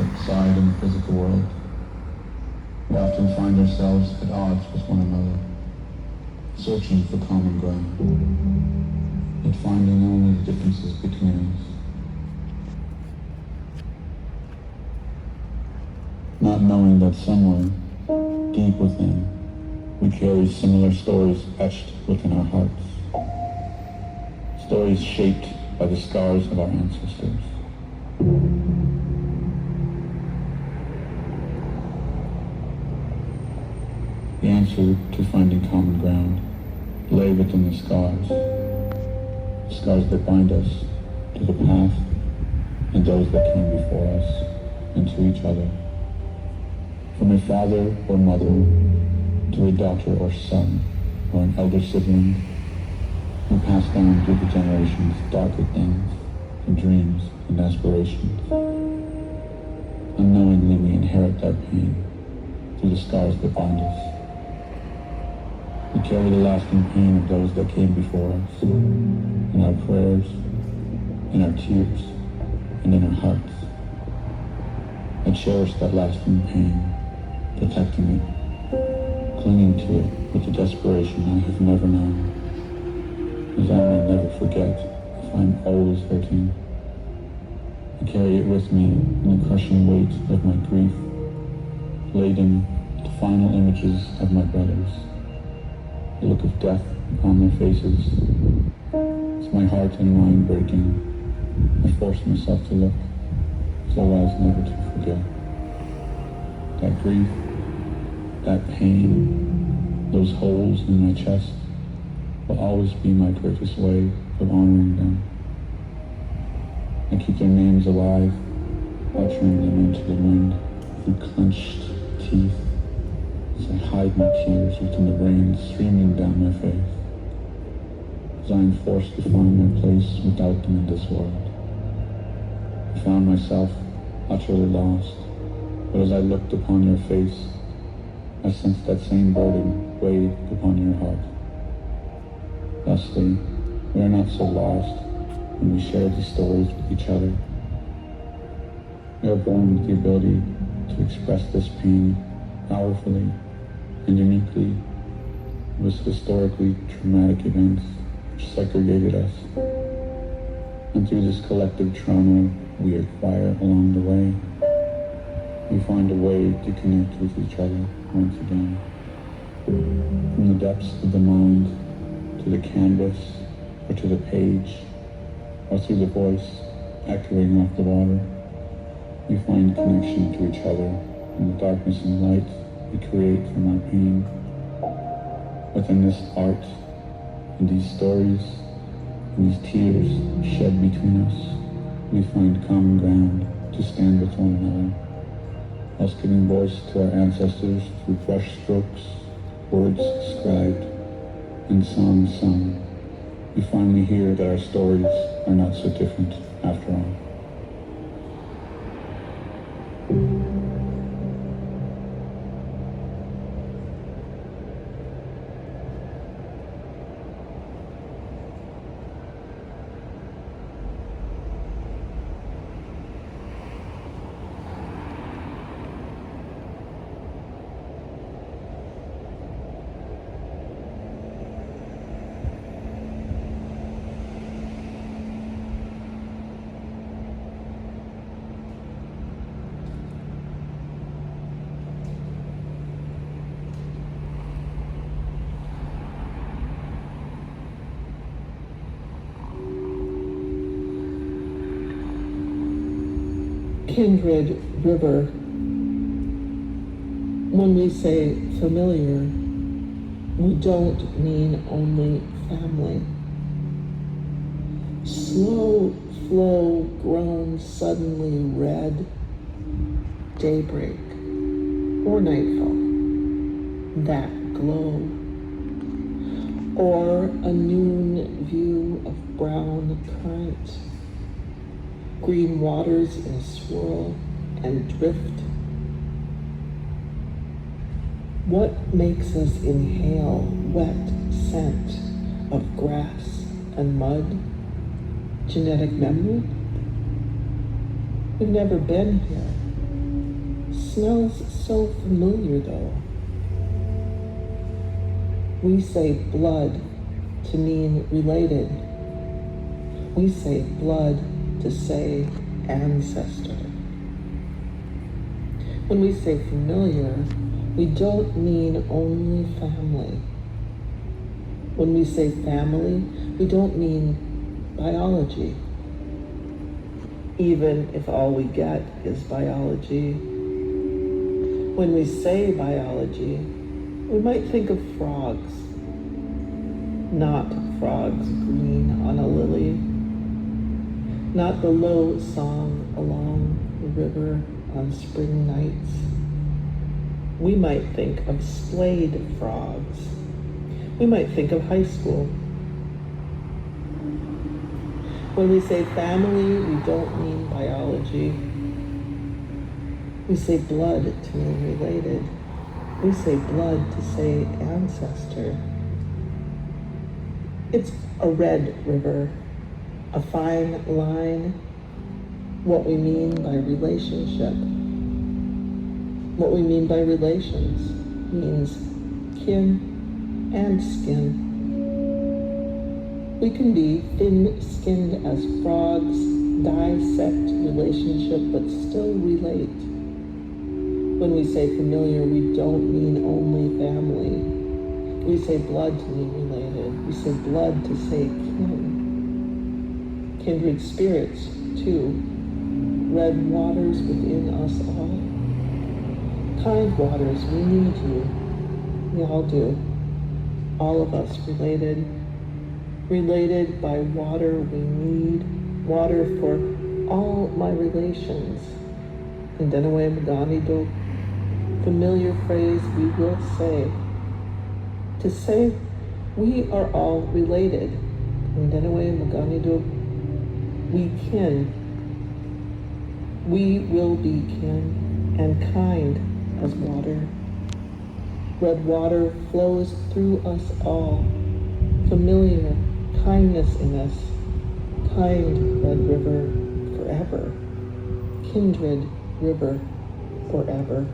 outside in the physical world. We often find ourselves at odds with one another, searching for common ground, yet finding only the differences between us. Not knowing that somewhere, deep within, we carry similar stories etched within our hearts. Stories shaped by the scars of our ancestors. The answer to finding common ground lay within the scars that bind us to the past and those that came before us and to each other. From a father or mother to a daughter or son or an elder sibling, we pass down through the generations darker things and dreams and aspirations. Unknowingly we inherit that pain through the scars that bind us. We carry the lasting pain of those that came before us, in our prayers, in our tears, and in our hearts. I cherish that lasting pain, protecting it, clinging to it with a desperation I have never known, as I may never forget if I am always hurting. I carry it with me in the crushing weight of my grief, laden with the final images of my brothers. The look of death upon their faces. It's my heart and mind breaking. I force myself to look, so as never to forget. That grief, that pain, those holes in my chest will always be my greatest way of honoring them. I keep their names alive, uttering them into the wind through clenched teeth, as I hide my tears within the rain streaming down my face, as I am forced to find my place without them in this world. I found myself utterly lost, but as I looked upon your face, I sensed that same burden weighed upon your heart. Thusly, we are not so lost when we share these stories with each other. We are born with the ability to express this pain powerfully and uniquely. It was historically traumatic events which segregated us. And through this collective trauma we acquire along the way, we find a way to connect with each other once again. From the depths of the mind to the canvas or to the page or through the voice echoing off the water, we find connection to each other in the darkness and light we create from our pain. Within this art, in these stories, in these tears shed between us, we find common ground to stand with one another, whilst giving voice to our ancestors through brush strokes, words scribed, and songs sung. We finally hear that our stories are not so different after all. Kindred river. When we say familiar, we don't mean only family. Slow flow grown suddenly red, daybreak or nightfall, that glow, or a noon view of brown current, green waters in a swirl and drift. What makes us inhale wet scent of grass and mud? Genetic memory? We've never been here. smells so familiar though. We say blood to mean related. We say blood to say ancestor. When we say familiar, we don't mean only family. When we say family, we don't mean biology. Even if all we get is biology. When we say biology, we might think of frogs. Not frogs green on a lily. Not the low song along the river on spring nights. We might think of splayed frogs. We might think of high school. When we say family, we don't mean biology. We say blood to mean related. We say blood to say ancestor. It's a red river, a fine line, what we mean by relationship. What we mean by relations means kin and skin. We can be thin-skinned as frogs, dissect relationship, but still relate. When we say familiar, we don't mean only family. We say blood to mean related. We say blood to say kin. Kindred spirits, too. Red waters within us all. Kind waters, we need you. We all do. All of us related. Related by water we need. Water for all my relations. And then away Maganido, familiar phrase we will say. To say we are all related. And then away Maganido, we kin. We will be kin and kind as water. Red water flows through us all. Familiar kindness in us. Kind red river forever. Kindred river forever.